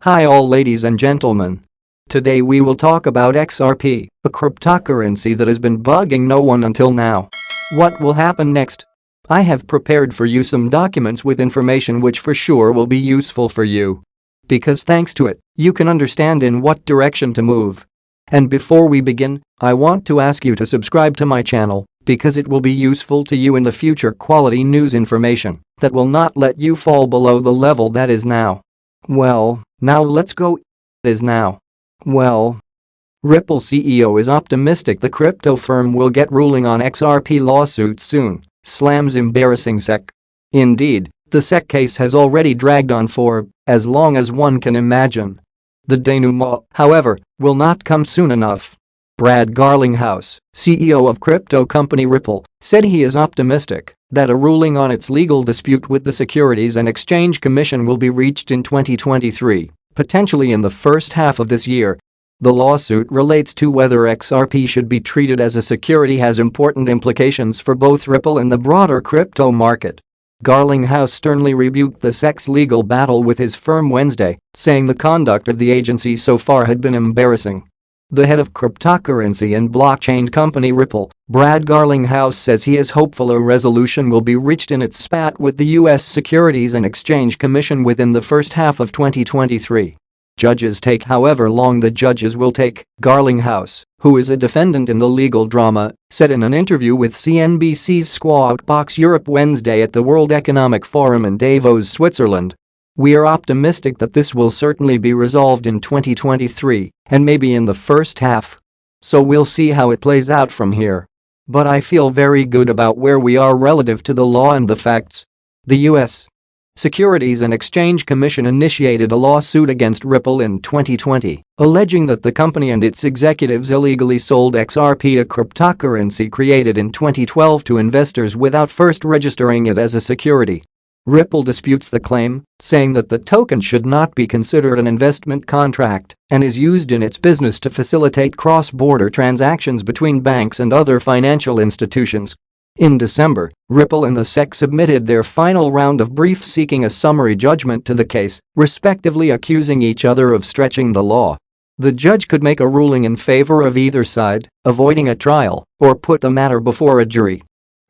Hi all ladies and gentlemen. Today we will talk about XRP, a cryptocurrency that has been bugging no one until now. What will happen next? I have prepared for you some documents with information which for sure will be useful for you. Because thanks to it, you can understand in what direction to move. And before we begin, I want to ask you to subscribe to my channel because it will be useful to you in the future quality news information that will not let you fall below the level that is now. Well, now let's go. Is now. Well, Ripple CEO is optimistic the crypto firm will get ruling on XRP lawsuit soon, slams embarrassing SEC. Indeed, the SEC case has already dragged on for as long as one can imagine. The denouement, however, will not come soon enough. Brad Garlinghouse, CEO of crypto company Ripple, said he is optimistic that a ruling on its legal dispute with the Securities and Exchange Commission will be reached in 2023, potentially in the first half of this year. The lawsuit relates to whether XRP should be treated as a security has important implications for both Ripple and the broader crypto market. Garlinghouse sternly rebuked the SEC's legal battle with his firm Wednesday, saying the conduct of the agency so far had been embarrassing. The head of cryptocurrency and blockchain company Ripple, Brad Garlinghouse, says he is hopeful a resolution will be reached in its spat with the U.S. Securities and Exchange Commission within the first half of 2023. Judges take however long the judges will take, Garlinghouse, who is a defendant in the legal drama, said in an interview with CNBC's Squawk Box Europe Wednesday at the World Economic Forum in Davos, Switzerland. We are optimistic that this will certainly be resolved in 2023 and maybe in the first half. So we'll see how it plays out from here. But I feel very good about where we are relative to the law and the facts. The U.S. Securities and Exchange Commission initiated a lawsuit against Ripple in 2020, alleging that the company and its executives illegally sold XRP, a cryptocurrency created in 2012, to investors without first registering it as a security. Ripple disputes the claim, saying that the token should not be considered an investment contract and is used in its business to facilitate cross-border transactions between banks and other financial institutions. In December, Ripple and the SEC submitted their final round of briefs seeking a summary judgment to the case, respectively accusing each other of stretching the law. The judge could make a ruling in favor of either side, avoiding a trial, or put the matter before a jury.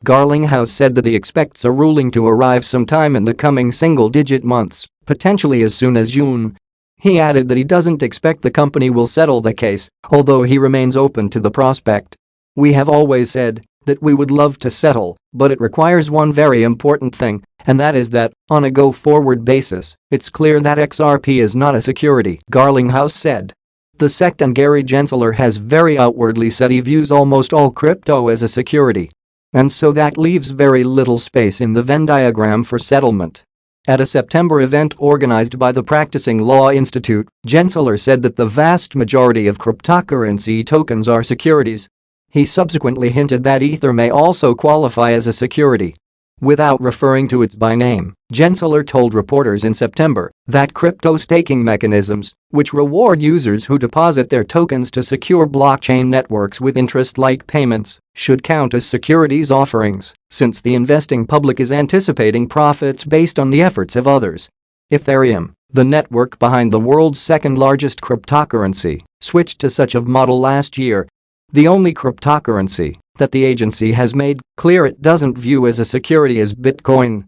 Garlinghouse said that he expects a ruling to arrive sometime in the coming single-digit months, potentially as soon as June. He added that he doesn't expect the company will settle the case, although he remains open to the prospect. We have always said that we would love to settle, but it requires one very important thing, and that is that, on a go-forward basis, it's clear that XRP is not a security, Garlinghouse said. The SEC and Gary Gensler has very outwardly said he views almost all crypto as a security. And so that leaves very little space in the Venn diagram for settlement. At a September event organized by the Practicing Law Institute, Gensler said that the vast majority of cryptocurrency tokens are securities. He subsequently hinted that Ether may also qualify as a security. Without referring to it by name, Gensler told reporters in September that crypto staking mechanisms, which reward users who deposit their tokens to secure blockchain networks with interest-like payments, should count as securities offerings, since the investing public is anticipating profits based on the efforts of others. Ethereum, the network behind the world's second-largest cryptocurrency, switched to such a model last year. The only cryptocurrency that the agency has made clear it doesn't view as a security is Bitcoin.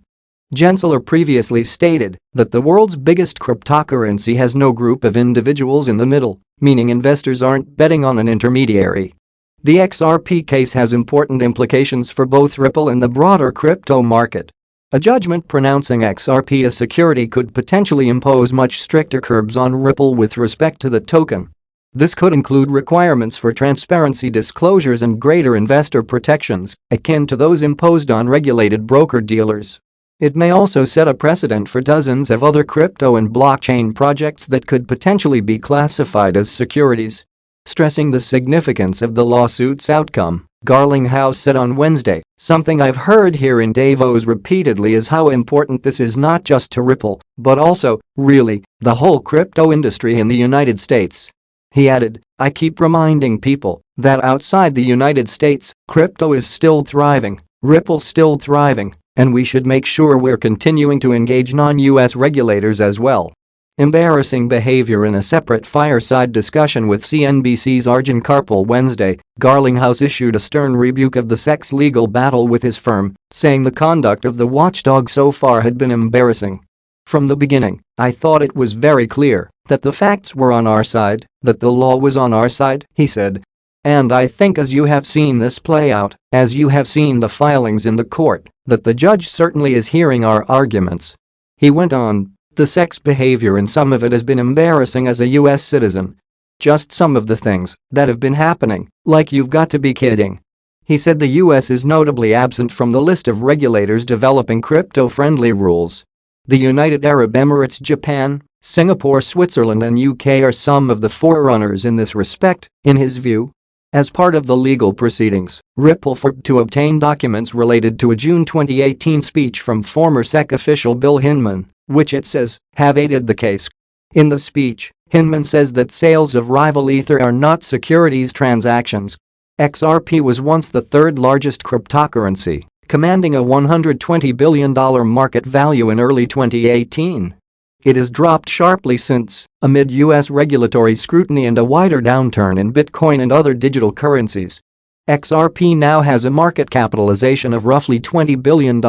Gensler previously stated that the world's biggest cryptocurrency has no group of individuals in the middle, meaning investors aren't betting on an intermediary. The XRP case has important implications for both Ripple and the broader crypto market. A judgment pronouncing XRP a security could potentially impose much stricter curbs on Ripple with respect to the token. This could include requirements for transparency disclosures and greater investor protections, akin to those imposed on regulated broker-dealers. It may also set a precedent for dozens of other crypto and blockchain projects that could potentially be classified as securities. Stressing the significance of the lawsuit's outcome, Garlinghouse said on Wednesday, "Something I've heard here in Davos repeatedly is how important this is not just to Ripple, but also, really, the whole crypto industry in the United States." He added, "I keep reminding people that outside the United States, crypto is still thriving, Ripple's still thriving, and we should make sure we're continuing to engage non-US regulators as well." Embarrassing behavior. In a separate fireside discussion with CNBC's Arjun Karpal Wednesday, Garlinghouse issued a stern rebuke of the SEC's legal battle with his firm, saying the conduct of the watchdog so far had been embarrassing. "From the beginning, I thought it was very clear that the facts were on our side, that the law was on our side," he said. "And I think as you have seen this play out, as you have seen the filings in the court, that the judge certainly is hearing our arguments." He went on, "The SEC's behavior and some of it has been embarrassing as a US citizen. Just some of the things that have been happening, like you've got to be kidding." He said the US is notably absent from the list of regulators developing crypto-friendly rules. The United Arab Emirates, Japan, Singapore, Switzerland and UK are some of the forerunners in this respect, in his view. As part of the legal proceedings, Ripple filed to obtain documents related to a June 2018 speech from former SEC official Bill Hinman, which it says have aided the case. In the speech, Hinman says that sales of rival Ether are not securities transactions. XRP was once the third largest cryptocurrency, commanding a $120 billion market value in early 2018. It has dropped sharply since, amid US regulatory scrutiny and a wider downturn in Bitcoin and other digital currencies. XRP now has a market capitalization of roughly $20 billion,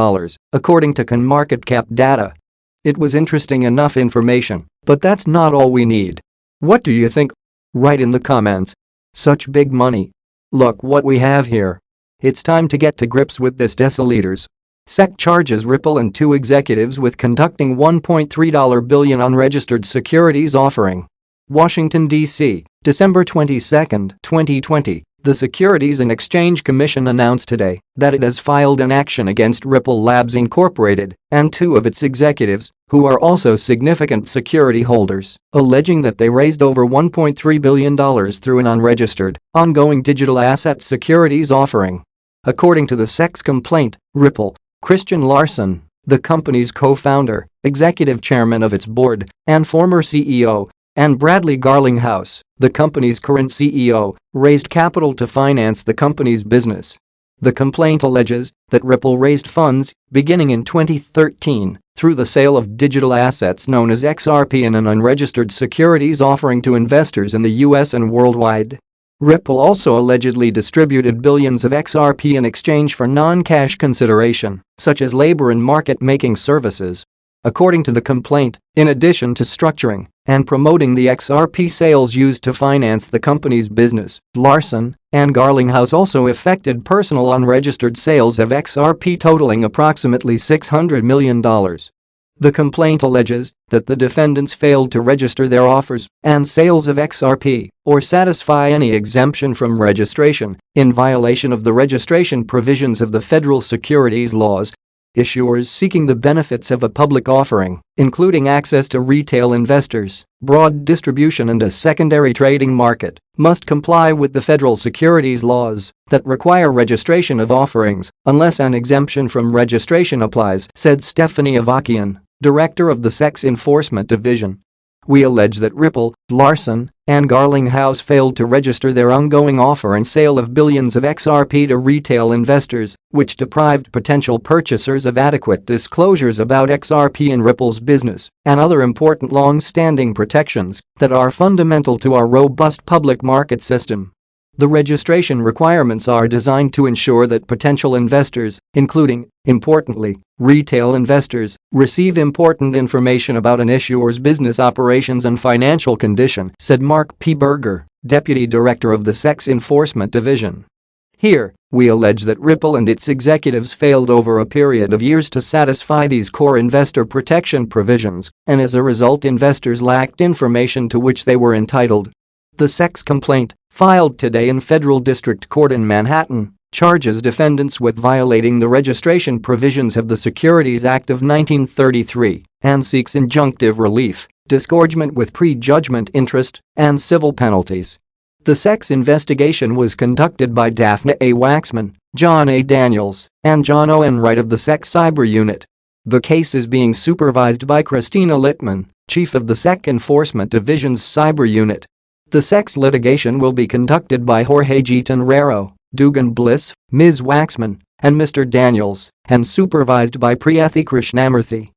according to CoinMarketCap data. It was interesting enough information, but that's not all we need. What do you think? Write in the comments. Such big money. Look what we have here. It's time to get to grips with this, deciliters. SEC charges Ripple and two executives with conducting $1.3 billion unregistered securities offering. Washington, D.C., December 22, 2020. The Securities and Exchange Commission announced today that it has filed an action against Ripple Labs Incorporated and two of its executives, who are also significant security holders, alleging that they raised over $1.3 billion through an unregistered, ongoing digital asset securities offering. According to the SEC's complaint, Ripple, Christian Larson, the company's co-founder, executive chairman of its board, and former CEO, and Bradley Garlinghouse, the company's current CEO, raised capital to finance the company's business. The complaint alleges that Ripple raised funds, beginning in 2013, through the sale of digital assets known as XRP in an unregistered securities offering to investors in the US and worldwide. Ripple also allegedly distributed billions of XRP in exchange for non-cash consideration, such as labor and market-making services. According to the complaint, in addition to structuring and promoting the XRP sales used to finance the company's business, Larson and Garlinghouse also effected personal unregistered sales of XRP totaling approximately $600 million. The complaint alleges that the defendants failed to register their offers and sales of XRP or satisfy any exemption from registration, in violation of the registration provisions of the federal securities laws. Issuers seeking the benefits of a public offering, including access to retail investors, broad distribution and a secondary trading market, must comply with the federal securities laws that require registration of offerings unless an exemption from registration applies, said Stephanie Avakian, director of the SEC's Enforcement Division. We allege that Ripple, Larson, and Garlinghouse failed to register their ongoing offer and sale of billions of XRP to retail investors, which deprived potential purchasers of adequate disclosures about XRP and Ripple's business and other important long-standing protections that are fundamental to our robust public market system. The registration requirements are designed to ensure that potential investors, including, importantly, retail investors, receive important information about an issuer's business operations and financial condition, said Mark P. Berger, deputy director of the SEC's Enforcement Division. Here, we allege that Ripple and its executives failed over a period of years to satisfy these core investor protection provisions, and as a result investors lacked information to which they were entitled. The SEC's complaint, filed today in Federal District Court in Manhattan, charges defendants with violating the registration provisions of the Securities Act of 1933 and seeks injunctive relief, disgorgement with prejudgment interest, and civil penalties. The SEC's investigation was conducted by Daphne A. Waxman, John A. Daniels, and John O. Enright of the SEC Cyber Unit. The case is being supervised by Christina Littman, chief of the SEC Enforcement Division's Cyber Unit. The SEC's litigation will be conducted by Jorge G. Tenrero, Dugan Bliss, Ms. Waxman, and Mr. Daniels, and supervised by Priyathi Krishnamurthy.